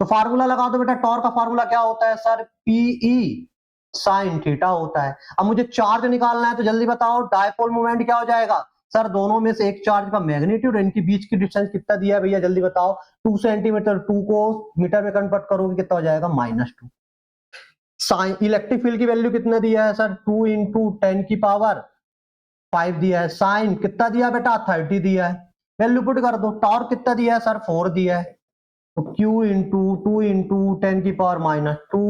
तो फार्मूला लगा दो बेटा, टॉर्क का फार्मूला क्या होता है सर, पीई साइन थीटा होता है। अब मुझे चार्ज निकालना है तो जल्दी बताओ, डायपोल मोमेंट क्या हो जाएगा सर, दोनों में से एक चार्ज का मैग्नीट्यूड, इनके बीच की डिस्टेंस कितना दिया है भैया जल्दी बताओ 2 सेंटीमीटर। 2 को मीटर में कन्वर्ट करोगे कितना हो जाएगा -2। साइन इलेक्ट्रिक फील्ड की वैल्यू कितना दिया है सर 2 इंटू 10⁵ दिया है। साइन कितना दिया बेटा 30 दिया है। वैल्यू पुट कर दो। टॉर्क कितना दिया है सर 4 दिया है। तो Q into 2 into 10⁻⁻2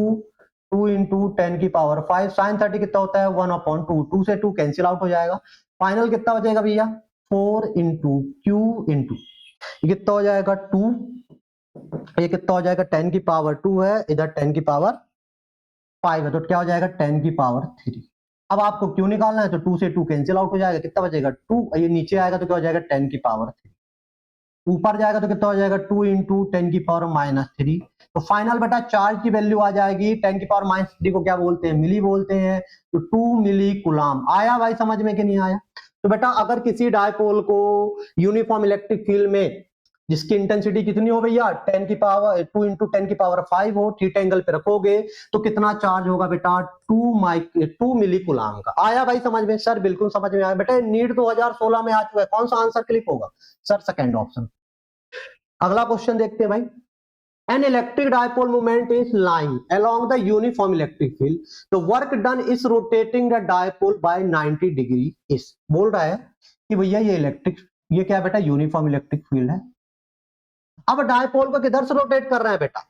2 into 10⁵ sine 30 कितना होता है 1/2। 2 से 2 कैंसिल आउट हो जाएगा। फाइनल कितना हो जाएगा भैया 4 इंटू Q इंटू ये कितना हो जाएगा 2, ये कितना हो जाएगा 10⁻2 है, इधर 10⁻5 है, तो क्या हो जाएगा 10⁻3। अब आपको Q निकालना है तो 2 से 2 कैंसिल आउट हो जाएगा, कितना बचेगा 2। ये नीचे आएगा तो क्या हो जाएगा 10⁻3। ऊपर जाएगा तो कितना हो जाएगा 2 इंटू 10⁻3। तो फाइनल बेटा चार्ज की वैल्यू आ जाएगी 10⁻3 को क्या बोलते हैं मिली बोलते हैं, तो 2 मिली कूलम। आया भाई समझ में कि नहीं आया? तो बेटा अगर किसी डायपोल को यूनिफॉर्म इलेक्ट्रिक फील्ड में जिसकी इंटेंसिटी कितनी हो भैया 2 इंटू 10⁵ हो, थीटा एंगल पे रखोगे तो कितना चार्ज होगा बेटा 2 मिली कूलम का। आया भाई समझ में? सर बिल्कुल समझ में आया बेटा। नीट 2016 में आ चुका है। कौन सा आंसर क्लिक होगा सर, सेकंड ऑप्शन। अगला क्वेश्चन देखते हैं भाई। An electric dipole moment is lying along the uniform electric field. The work done is rotating the dipole by 90 degree is। बोल रहा है कि भैया ये क्या बेटा यूनिफॉर्म इलेक्ट्रिक फील्ड है। अब डायपोल को किधर से रोटेट कर रहा है बेटा,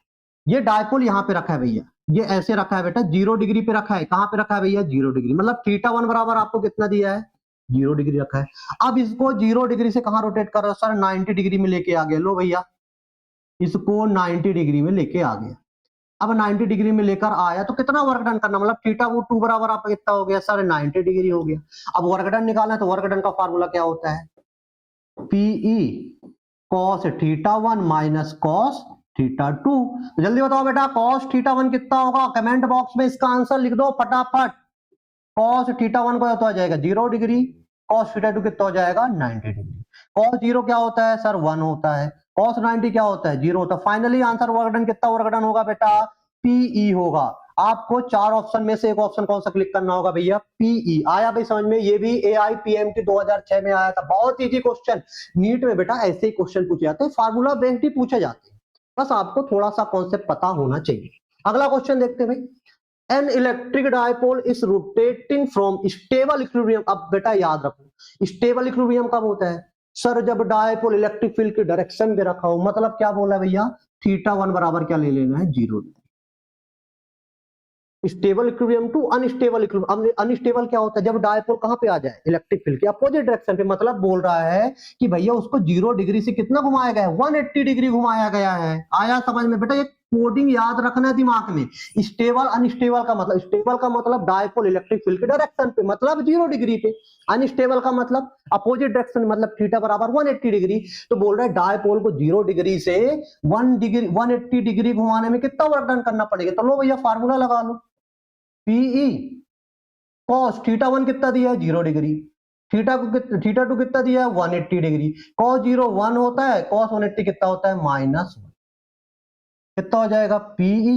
ये डायपोल यहाँ पे रखा है भैया, ये ऐसे रखा है बेटा 0 डिग्री पे रखा है। कहां पे रखा है भैया 0 डिग्री, मतलब θ1 बराबर आपको कितना दिया है 0 डिग्री रखा है। अब इसको 0 डिग्री से कहां रोटेट कर रहा है सर 90 डिग्री में लेके आ गया। लो भैया इसको 90 डिग्री में लेके आ गया। अब 90 डिग्री में लेकर आया तो कितना वर्क डन करना, मतलब θ2 बराबर आपका कितना हो गया सर 90 डिग्री हो गया। अब वर्क डन निकालना है तो वर्क डन का फार्मूला क्या होता है पीई cos θ1 माइनस cos θ2। तो जल्दी बताओ बेटा cos θ1 कितना होगा, कमेंट बॉक्स में इसका आंसर लिख दो फटाफट। cos θ1 को तो आ जाएगा 0 डिग्री, cos θ2 कितना हो जाएगा 90 डिग्री। cos 0 क्या होता है सर 1 होता है, cos 90 क्या होता है 0 होता है। फाइनली आंसर वर्क डन कितना वर्क डन होगा बेटा पीई होगा। आपको 4 ऑप्शन में से एक ऑप्शन कौन सा क्लिक करना होगा भैया पीई। आया भाई समझ में? ये भी AIPMT 2006 में आया था, बहुत इजी क्वेश्चन। नीट में बेटा ऐसे ही क्वेश्चन पूछे जाते हैं, फार्मूला बेस्ड ही पूछे जाते हैं, बस आपको थोड़ा सा कॉन्सेप्ट पता होना चाहिए। अगला क्वेश्चन देखते हैं भाई। An electric dipole is rotating from stable equilibrium. अब बेटा याद रखो स्टेबल इक्विलिब्रियम कब होता है सर, जब डायपोल इलेक्ट्रिक फील्ड की डायरेक्शन में रखा हो। मतलब क्या बोला भैया θ1 बराबर क्या ले लेना है 0। Stable equilibrium to unstable equilibrium. Unstable क्या होता है जब डायपोल कहां पे आ जाए इलेक्ट्रिक फील्ड के अपोजिट डायरेक्शन पे। मतलब बोल रहा है कि भैया उसको 0 डिग्री से कितना घुमाया गया है 180 डिग्री घुमाया गया है। आया समझ में बेटा? ये कोडिंग याद रखना है दिमाग में। स्टेबल अनस्टेबल का मतलब, स्टेबल का मतलब डायपोल इलेक्ट्रिक फील्ड के डायरेक्शन पे, मतलब 0 डिग्री पे। अनस्टेबल का मतलब अपोजिट डायरेक्शन, मतलब थीटा बराबर 180 डिग्री। तो बोल रहा है डायपोल को 0 डिग्री से 180 डिग्री घुमाने में कितना वर्क डन करना पड़ेगा। तो लो भैया फार्मूला लगा लो, पीई कॉस थीटा 1 कितना दिया है 0 डिग्री, थीटा टू कितना दिया है 180 डिग्री। कॉस 0 1 होता है, कॉस 180 कितना होता है -1। कितना हो जाएगा पीई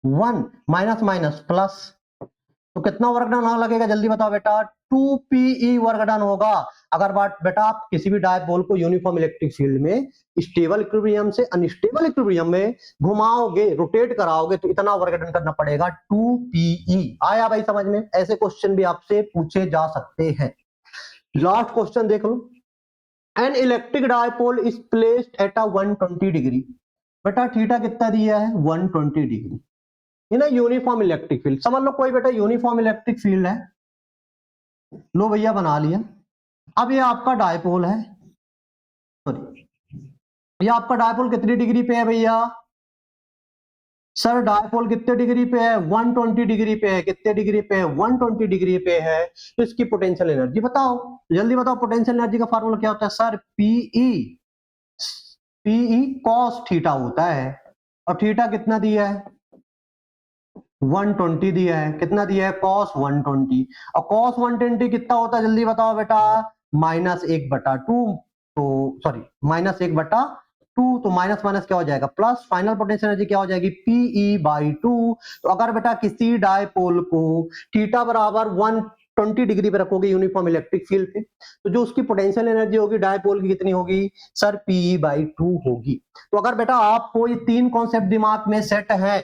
1 माइनस माइनस प्लस। तो कितना वर्क डन लगेगा जल्दी बताओ बेटा, 2 पीई वर्क डन होगा। अगर बात बेटा आप किसी भी डायपोल को यूनिफॉर्म इलेक्ट्रिक फील्ड में स्टेबल इक्विलिब्रियम से अनस्टेबल इक्विलिब्रियम में घुमाओगे, रोटेट कराओगे, तो इतना वर्क डन करना पड़ेगा 2 पीई। आया भाई समझ में? ऐसे क्वेश्चन भी आपसे पूछे जा सकते हैं। लास्ट क्वेश्चन देख लो, an electric dipole is placed at a 120 degree. बेटा थीटा कितना दिया है 120 degree in a uniform electric field. समझ लो कोई बेटा यूनिफॉर्म इलेक्ट्रिक फील्ड है, लो भैया बना लिया। अब ये आपका डायपोल है, सॉरी ये आपका डायपोल कितनी डिग्री पे है भैया? सर डायपोल कितने डिग्री पे है? 120 डिग्री पे है। कितने डिग्री पे है? 120 डिग्री पे है। तो इसकी पोटेंशियल एनर्जी बताओ, जल्दी बताओ। पोटेंशियल एनर्जी का फार्मूला क्या होता है सर? पीई कॉस थीटा होता है। और थीटा कितना दिया है? 120 दिया है। कितना दिया है? कॉस 120। और कॉस 120 कितना होता है जल्दी बताओ बेटा? -1/2। तो सॉरी -1/2। तो माइनस माइनस क्या हो जाएगा? प्लस। फाइनल पोटेंशियल एनर्जी क्या हो जाएगी? Pe/2। तो अगर बेटा किसी डायपोल को थीटा बराबर 120 डिग्री पे रखोगे यूनिफॉर्म इलेक्ट्रिक फील्ड पे, तो जो उसकी पोटेंशियल एनर्जी होगी डायपोल की कितनी होगी सर? Pe/2 होगी। तो अगर बेटा आपको ये 3 कॉन्सेप्ट दिमाग में सेट है,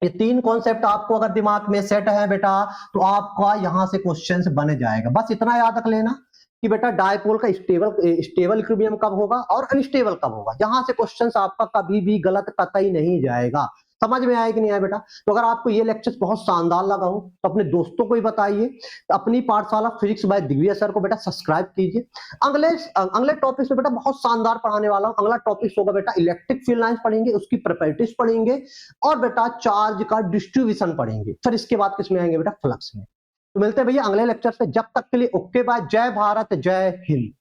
ये 3 कॉन्सेप्ट आपको अगर दिमाग में सेट है बेटा, तो आपका यहां से क्वेश्चंस बन जाएगा। बस इतना याद रख लेना कि बेटा डायपोल का स्टेबल इक्विलिब्रियम कब होगा और अनस्टेबल कब होगा। यहां से क्वेश्चंस आपका कभी भी गलत कतई नहीं जाएगा। समझ में आया कि नहीं आया बेटा? तो अगर आपको ये लेक्चर बहुत शानदार लगा हो तो अपने दोस्तों को भी बताइए। अपनी पाठशाला फिजिक्स बाय दिग्विजय सर को बेटा सब्सक्राइब कीजिए। अगले अगले टॉपिक पे बेटा बहुत शानदार पढ़ाने वाला हूं। अगला टॉपिक होगा बेटा इलेक्ट्रिक फील्ड लाइंस पढ़ेंगे, उसकी प्रॉपर्टीज पढ़ेंगे, और बेटा चार्ज का डिस्ट्रीब्यूशन पढ़ेंगे। फिर इसके बाद किसमें आएंगे बेटा? फ्लक्स में। तो मिलते हैं भैया अगले लेक्चर से। जब तक के लिए ओके बाय। जय भारत, जय हिंद।